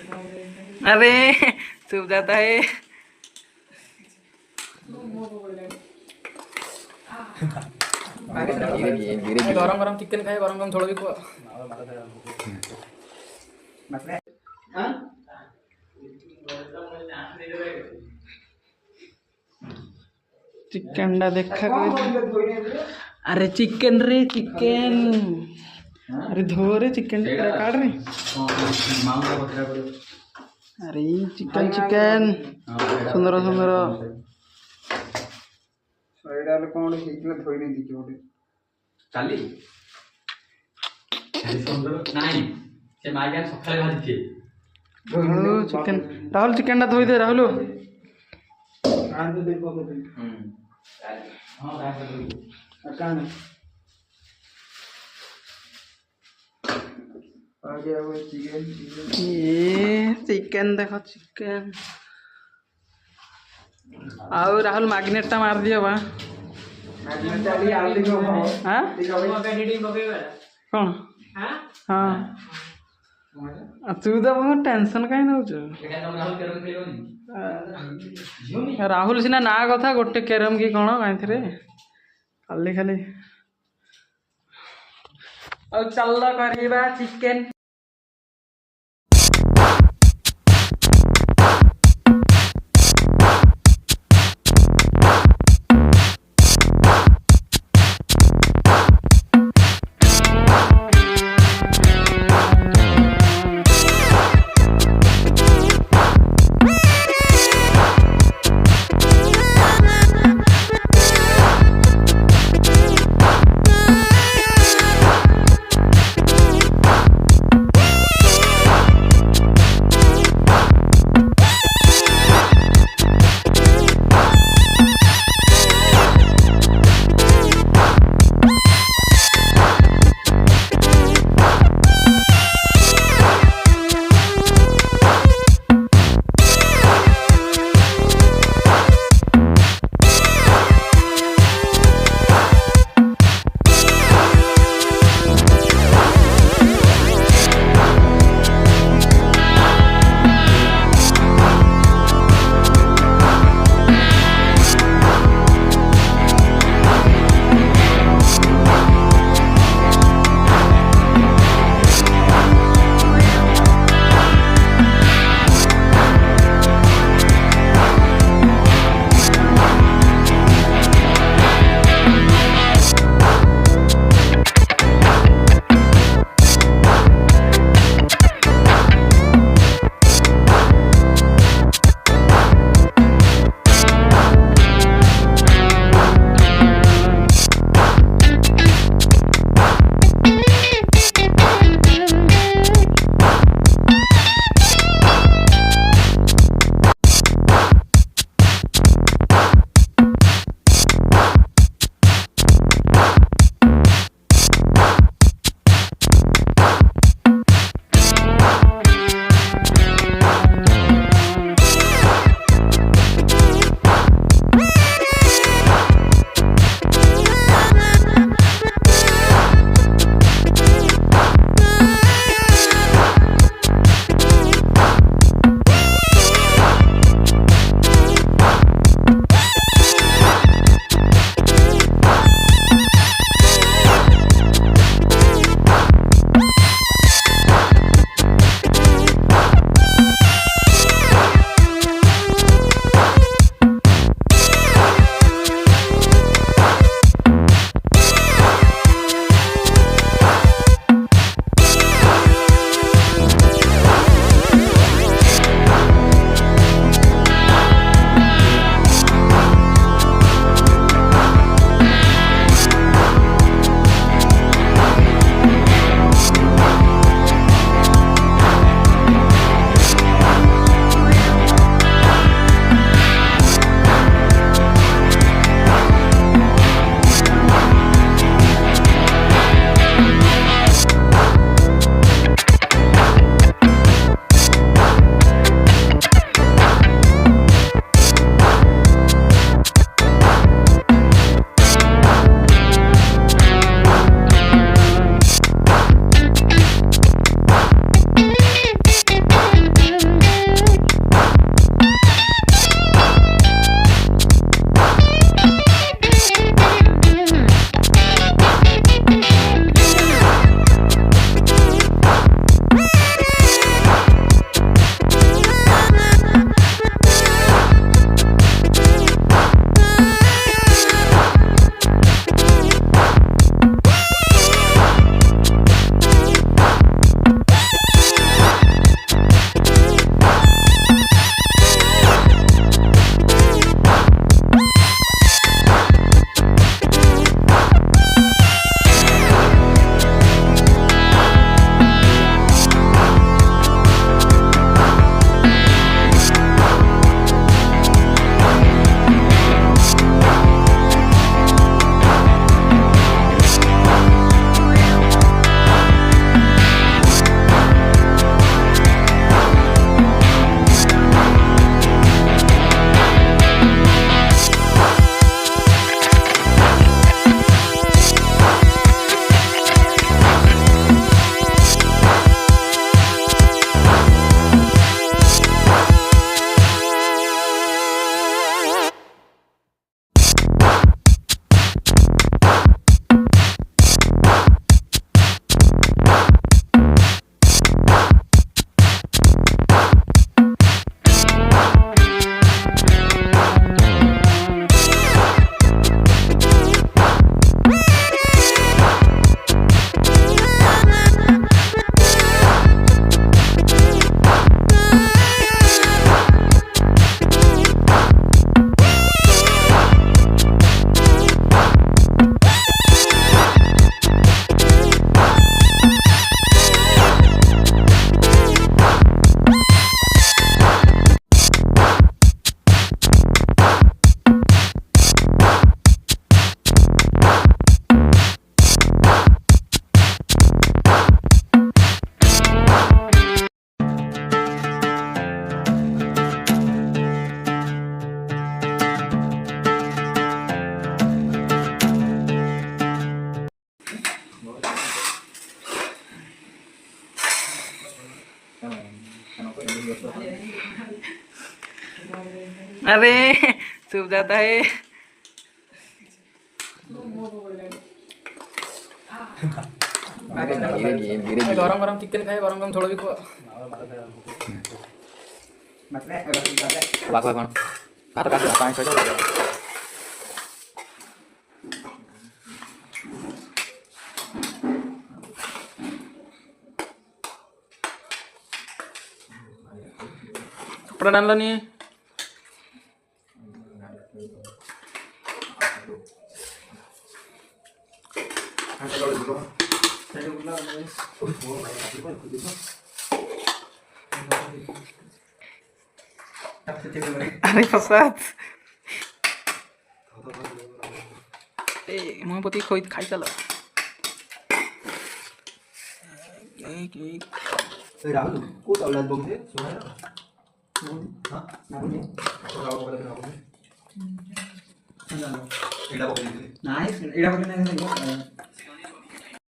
अरे चुप जाता है। गरम गरम चिकन खाए, गरम गरम झोल भी को चिकन डा देखा। अरे चिकन रे चिकन, अरे धो रे चिकन काट रे। अरे चिकन चिकन सुंदर सुंदर कौन धोई नहीं दिखे गोटे काली नहीं से माइया सकाळे भाजी थी चिकन। राहुल चिकन टा धोई दे राहुल। हां तो देखो हां कान आ गया वो चिकन। ये चिकन देखो चिकन। आओ राहुल मैग्नेट टा मार दियो बा। मैग्नेट टा भी आल देखो। हां एडिटिंग पकेबा कोन। हां हां तू तो बहुत टेंशन काई नउ छ। राहुल कैरम खेलियोनी राहुल सिना ना कथा गोटे कैरम की कोन काइथरे खाली खाली। और चल करबा चिकन। अरे चुप जाता है. गरम गरम चिकन खाए, गरम गरम थोड़ा भी खो. कपड़ा डालना नहीं है. अरे प्रसाद ए महापती खोई खाई चला. राहुल को औलाद बोलते सुना हां नाही एडा बोलते नाही एडा बोलते नाही